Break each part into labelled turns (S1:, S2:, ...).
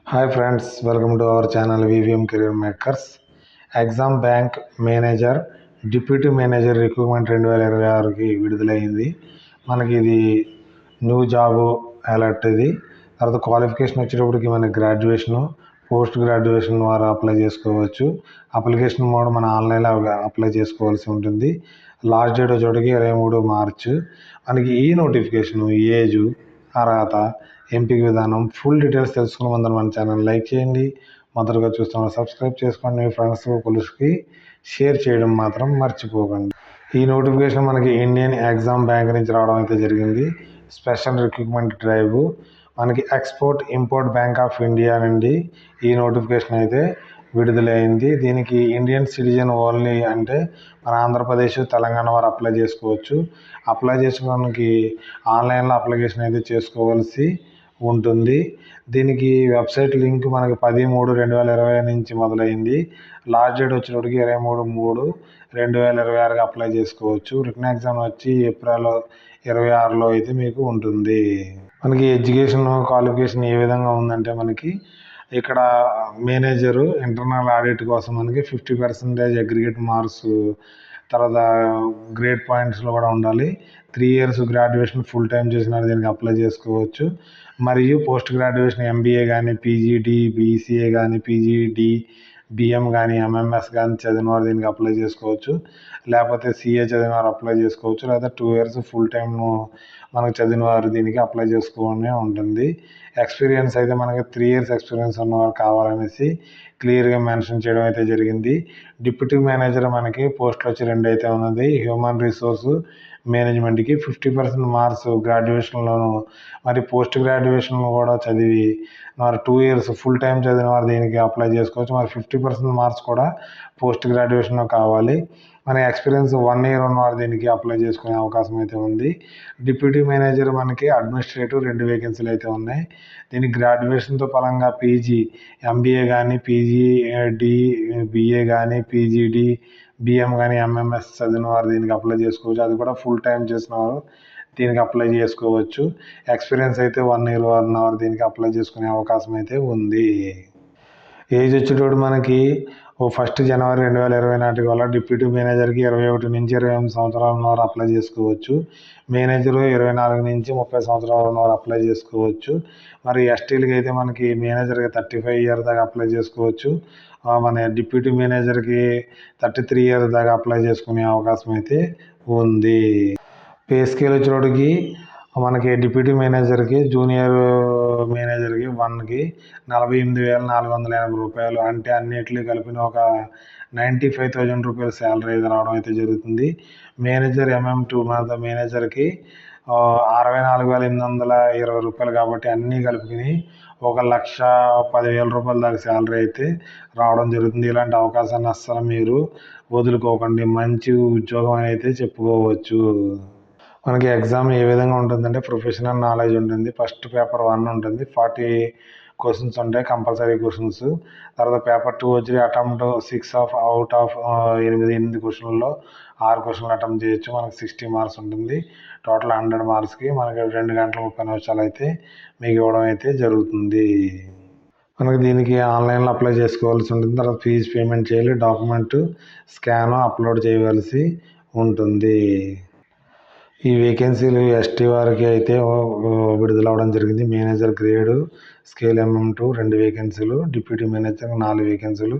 S1: Hi friends, welcome to our channel VVM career makers. Exam bank manager deputy manager recruitment 2026కి విడుదలైంది. మనకి ఇది new job alert. ఇది తర్వాత క్వాలిఫికేషన్ వచ్చేటప్పటికి మనకి గ్రాడ్యుయేషను, పోస్ట్ గ్రాడ్యుయేషన్ ద్వారా అప్లై చేసుకోవచ్చు. అప్లికేషన్ మోడ్ మన ఆన్లైన్లో అప్లై చేసుకోవాల్సి ఉంటుంది. లాస్ట్ డేట్ వచ్చేటప్పటికి 23 మార్చ్. మనకి ఈ నోటిఫికేషను, ఏజు, అర్హత, ఎంపిక విధానం, ఫుల్ డీటెయిల్స్ తెలుసుకున్న ముందు మన ఛానల్ లైక్ చేయండి. మొదటగా చూస్తున్న సబ్స్క్రైబ్ చేసుకోండి. మీ ఫ్రెండ్స్ కొలుసుకి షేర్ చేయడం మాత్రం మర్చిపోకండి. ఈ నోటిఫికేషన్ మనకి ఇండియన్ ఎగ్జామ్ బ్యాంక్ నుంచి రావడం అయితే జరిగింది. స్పెషల్ రిక్రూట్మెంట్ డ్రైవ్ మనకి export import bank of India నుండి ఈ నోటిఫికేషన్ అయితే విడుదలైంది. దీనికి ఇండియన్ సిటిజన్ ఓన్లీ, అంటే మన ఆంధ్రప్రదేశ్, తెలంగాణ వారు అప్లై చేసుకోవచ్చు. అప్లై చేసుకోవడానికి ఆన్లైన్లో అప్లికేషన్ అయితే చేసుకోవాల్సి ఉంటుంది. దీనికి వెబ్సైట్ లింక్ మనకి 10/3/2020 నుంచి మొదలైంది. లాస్ట్ డేట్ వచ్చేటప్పటికి 23/3/2026కి అప్లై చేసుకోవచ్చు. రిటన్ ఎగ్జామ్ వచ్చి ఏప్రిల్ 26లో అయితే మీకు ఉంటుంది. మనకి ఎడ్యుకేషన్ క్వాలిఫికేషన్ ఏ విధంగా ఉందంటే, మనకి ఇక్కడ మేనేజరు ఇంటర్నల్ ఆడిట్ కోసం మనకి 50% అగ్రిగేట్ మార్క్స్, తర్వాత గ్రేడ్ పాయింట్స్లో కూడా ఉండాలి. 3 years గ్రాడ్యుయేషన్ ఫుల్ టైం చేసిన దీనికి అప్లై చేసుకోవచ్చు. మరియు పోస్ట్ గ్రాడ్యుయేషన్ ఎంబీఏ కానీ, పీజీడి, బీసీఏ కానీ, పీజీడి, బిఎం కానీ, ఎంఎంఎస్ కానీ చదివిన వారు దీనికి అప్లై చేసుకోవచ్చు. లేకపోతే సిఏ చదివిన వారు అప్లై చేసుకోవచ్చు. లేదా 2 years ఫుల్ టైం మనకు చదివిన వారు దీనికి అప్లై చేసుకోవాలని ఉంటుంది. ఎక్స్పీరియన్స్ అయితే మనకి 3 years ఎక్స్పీరియన్స్ ఉన్నవారు కావాలనేసి క్లియర్గా మెన్షన్ చేయడం అయితే జరిగింది. డిప్యూటీ మేనేజర్ మనకి పోస్టులు వచ్చి 2 అయితే ఉన్నది. హ్యూమన్ రిసోర్స్ మేనేజ్మెంట్కి 50% మార్క్స్ గ్రాడ్యుయేషన్లోను, మరి పోస్ట్ గ్రాడ్యుయేషన్ కూడా చదివి మరి 2 years ఫుల్ టైం చదివిన వారు దీనికి అప్లై చేసుకోవచ్చు. మరి 50% మార్క్స్ కూడా పోస్ట్ గ్రాడ్యుయేషన్లో కావాలి. మన ఎక్స్పీరియన్స్ 1 year ఉన్నవారు దీనికి అప్లై చేసుకునే అవకాశం అయితే ఉంది. డిప్యూటీ మేనేజర్ మనకి అడ్మినిస్ట్రేటివ్ 2 వేకెన్సీలు అయితే ఉన్నాయి. దీనికి గ్రాడ్యుయేషన్తో పరంగా పీజీ ఎంబీఏ కానీ, పీజీడి బిఏ కానీ, పీజీడి బిఎం కానీ, ఎంఎంఎస్ చదివిన వారు దీనికి అప్లై చేసుకోవచ్చు. అది కూడా ఫుల్ టైం చేసిన వారు దీనికి అప్లై చేసుకోవచ్చు. ఎక్స్పీరియన్స్ అయితే 1 year ఉన్నవారు దీనికి అప్లై చేసుకునే అవకాశం అయితే ఉంది. ఏజ్ వచ్చేటప్పుడు మనకి 1 January 2020 నాటి వల్ల డిప్యూటీ మేనేజర్కి 21 నుంచి 28 సంవత్సరాలు ఉన్నవారు అప్లై చేసుకోవచ్చు. మేనేజరు 24 నుంచి 30 సంవత్సరాలు ఉన్నవారు అప్లై చేసుకోవచ్చు. మరి ఎస్టీలకి అయితే మనకి మేనేజర్కి 35 years దాకా అప్లై చేసుకోవచ్చు. మన డిప్యూటీ మేనేజర్కి 33 years దాకా అప్లై చేసుకునే అవకాశం అయితే ఉంది. పే స్కేల్ వచ్చేటప్పటికి మనకి డిప్యూటీ మేనేజర్కి, జూనియర్ మేనేజర్కి 1కి 48,480 రూపాయలు, అంటే అన్నిటికీ కలిపిన ఒక 95,000 రూపాయలు శాలరీ అయితే రావడం అయితే జరుగుతుంది. మేనేజర్ MM2 మన మేనేజర్కి 64,820 రూపాయలు, కాబట్టి అన్నీ కలుపుకుని 1,10,000 రూపాయల దాకా శాలరీ అయితే రావడం జరుగుతుంది. ఇలాంటి అవకాశాన్ని అస్సలు మీరు వదులుకోకండి. మంచి ఉద్యోగం అని అయితే చెప్పుకోవచ్చు. మనకి ఎగ్జామ్ ఏ విధంగా ఉంటుందంటే, ప్రొఫెషనల్ నాలెడ్జ్ ఉంటుంది. ఫస్ట్ పేపర్ 1 ఉంటుంది, 40 క్వశ్చన్స్ ఉంటాయి, కంపల్సరీ క్వశ్చన్స్. తర్వాత పేపర్ 2 వచ్చి అటెంప్ట్ 6 out of 8 క్వశ్చన్లలో 6 క్వశ్చన్లు అటెంప్ట్ చేయొచ్చు. మనకి 60 మార్క్స్ ఉంటుంది. టోటల్ 100 మార్క్స్కి మనకి 2 గంటల 30 నిమిషాలు అయితే మీకు ఇవ్వడం అయితే జరుగుతుంది. మనకి దీనికి ఆన్లైన్లో అప్లై చేసుకోవాల్సి ఉంటుంది. తర్వాత ఫీజు పేమెంట్ చేయాలి, డాక్యుమెంట్ స్కాన్ అప్లోడ్ చేయవలసి ఉంటుంది. ఈ వేకెన్సీలు ఎస్టీ వారికి అయితే విడుదలవ్వడం జరిగింది. మేనేజర్ గ్రేడ్ స్కేల్ MM2 2 వేకెన్సీలు, డిప్యూటీ మేనేజర్ 4 వేకెన్సీలు.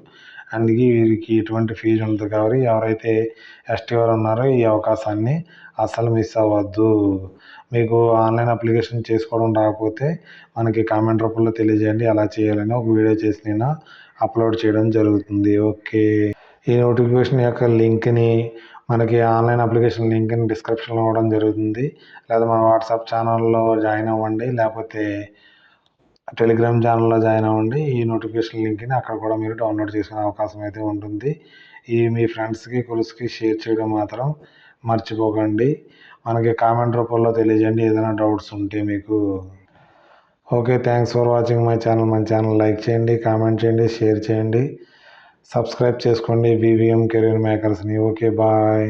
S1: అందుకే వీరికి ఎటువంటి ఫీజు ఉండదు. కాబట్టి ఎవరైతే ఎస్టీ వారు ఉన్నారో ఈ అవకాశాన్ని అస్సలు మిస్ అవ్వద్దు. మీకు ఆన్లైన్ అప్లికేషన్ చేసుకోవడం రాకపోతే మనకి కామెంట్ రూపంలో తెలియజేయండి. ఎలా చేయాలని ఒక వీడియో చేసి నేను అప్లోడ్ చేయడం జరుగుతుంది. ఓకే, ఈ నోటిఫికేషన్ యొక్క లింక్ని, మనకి ఆన్లైన్ అప్లికేషన్ లింక్ని డిస్క్రిప్షన్లో ఇవ్వడం జరుగుతుంది. లేదా మన వాట్సాప్ ఛానల్లో జాయిన్ అవ్వండి, లేకపోతే టెలిగ్రామ్ ఛానల్లో జాయిన్ అవ్వండి. ఈ నోటిఫికేషన్ లింక్ని అక్కడ కూడా మీరు డౌన్లోడ్ చేసుకునే అవకాశం అయితే ఉంటుంది. ఈ మీ ఫ్రెండ్స్కి కొలుసుకి షేర్ చేయడం మాత్రం మర్చిపోకండి. మనకి కామెంట్ రూపంలో తెలియజేయండి ఏదైనా డౌట్స్ ఉంటే మీకు. Okay, thanks for watching my channel. మన ఛానల్ లైక్ చేయండి, కామెంట్ చేయండి, షేర్ చేయండి, సబ్స్క్రైబ్ చేసుకోండి వివిఎం కెరీర్ మేకర్స్ని. Okay, bye.